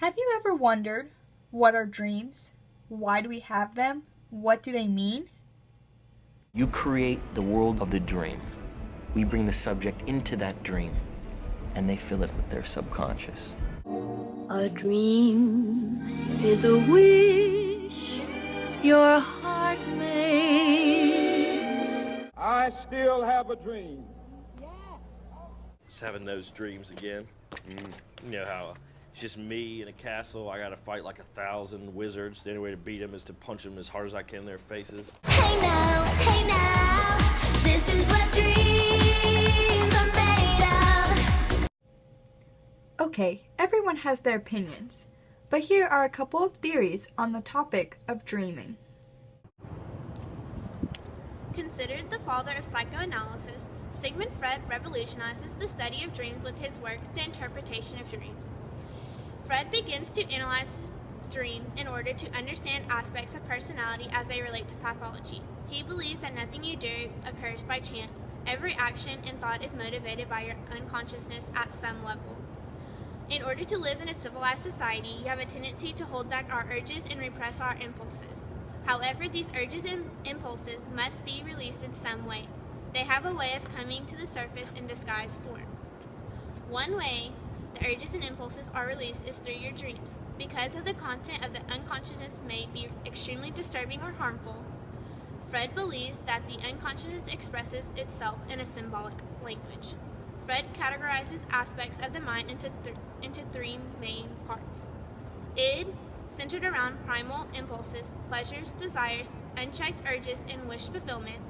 Have you ever wondered, what are dreams? Why do we have them? What do they mean? You create the world of the dream. We bring the subject into that dream, and they fill it with their subconscious. A dream is a wish your heart makes. I still have a dream. Just having those dreams again. You know how it's just me in a castle. I gotta fight like 1,000 wizards. The only way to beat them is to punch them as hard as I can in their faces. Hey now, this is what dreams are made of. Okay, everyone has their opinions, but here are a couple of theories on the topic of dreaming. Considered the father of psychoanalysis, Sigmund Freud revolutionizes the study of dreams with his work, The Interpretation of Dreams. Freud begins to analyze dreams in order to understand aspects of personality as they relate to pathology. He believes that nothing you do occurs by chance. Every action and thought is motivated by your unconsciousness at some level. In order to live in a civilized society, you have a tendency to hold back our urges and repress our impulses. However, these urges and impulses must be released in some way. They have a way of coming to the surface in disguised forms. One way the urges and impulses are released is through your dreams. Because of the content of the unconsciousness may be extremely disturbing or harmful, Freud believes that the unconsciousness expresses itself in a symbolic language. Freud categorizes aspects of the mind into three main parts. Id, centered around primal impulses, pleasures, desires, unchecked urges, and wish fulfillment.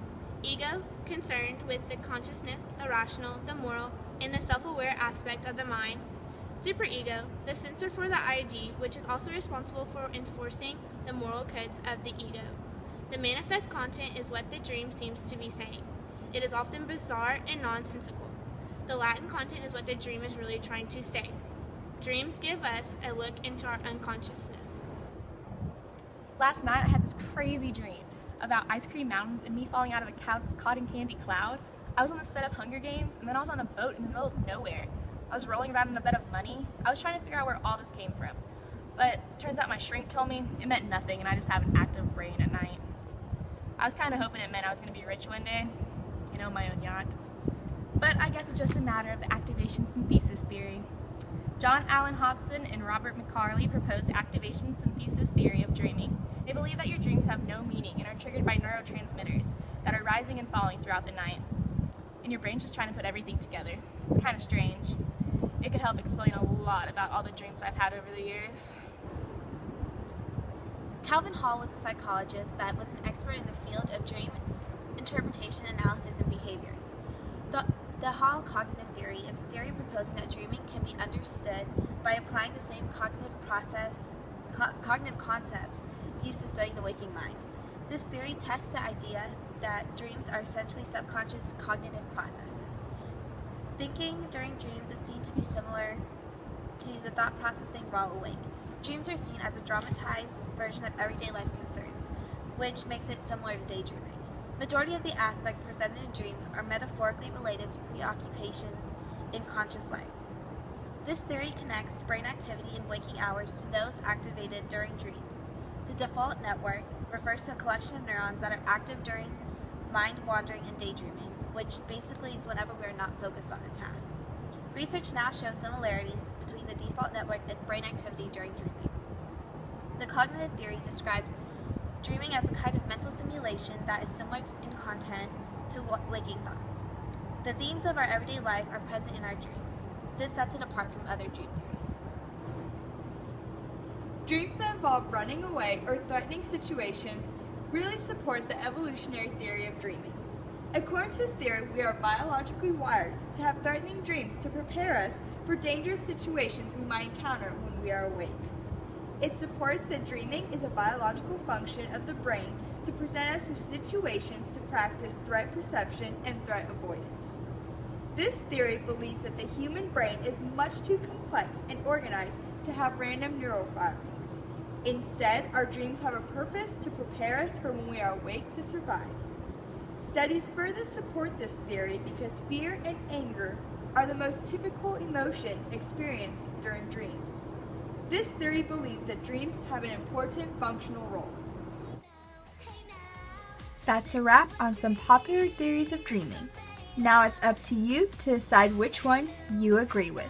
Ego, concerned with the consciousness, the rational, the moral, and the self-aware aspect of the mind. Superego, the censor for the ID, which is also responsible for enforcing the moral codes of the ego. The manifest content is what the dream seems to be saying. It is often bizarre and nonsensical. The latent content is what the dream is really trying to say. Dreams give us a look into our unconsciousness. Last night I had this crazy dream about ice cream mountains and me falling out of a cotton candy cloud. I was on the set of Hunger Games, and then I was on a boat in the middle of nowhere. I was rolling around in a bed of money. I was trying to figure out where all this came from. But it turns out my shrink told me it meant nothing and I just have an active brain at night. I was kind of hoping it meant I was going to be rich one day. You know, my own yacht. But I guess it's just a matter of the activation synthesis theory. John Allen Hobson and Robert McCarley proposed the activation synthesis theory of dreaming. They believe that your dreams have no meaning and are triggered by neurotransmitters that are rising and falling throughout the night. And your brain's just trying to put everything together. It's kind of strange. It could help explain a lot about all the dreams I've had over the years. Calvin Hall was a psychologist that was an expert in the field of dream interpretation, analysis, and behaviors. The Hall cognitive theory is a theory proposing that dreaming can be understood by applying the same cognitive concepts used to study the waking mind. This theory tests the idea that dreams are essentially subconscious cognitive processes. Thinking during dreams is seen to be similar to the thought processing while awake. Dreams are seen as a dramatized version of everyday life concerns, which makes it similar to daydreaming. Majority of the aspects presented in dreams are metaphorically related to preoccupations in conscious life. This theory connects brain activity in waking hours to those activated during dreams. The default network refers to a collection of neurons that are active during mind wandering and daydreaming, which basically is whenever we are not focused on a task. Research now shows similarities between the default network and brain activity during dreaming. The cognitive theory describes dreaming as a kind of mental simulation that is similar in content to waking thoughts. The themes of our everyday life are present in our dreams. This sets it apart from other dream theories. Dreams that involve running away or threatening situations really support the evolutionary theory of dreaming. According to this theory, we are biologically wired to have threatening dreams to prepare us for dangerous situations we might encounter when we are awake. It supports that dreaming is a biological function of the brain to present us with situations to practice threat perception and threat avoidance. This theory believes that the human brain is much too complex and organized to have random neural firings. Instead, our dreams have a purpose to prepare us for when we are awake to survive. Studies further support this theory because fear and anger are the most typical emotions experienced during dreams. This theory believes that dreams have an important functional role. That's a wrap on some popular theories of dreaming. Now it's up to you to decide which one you agree with.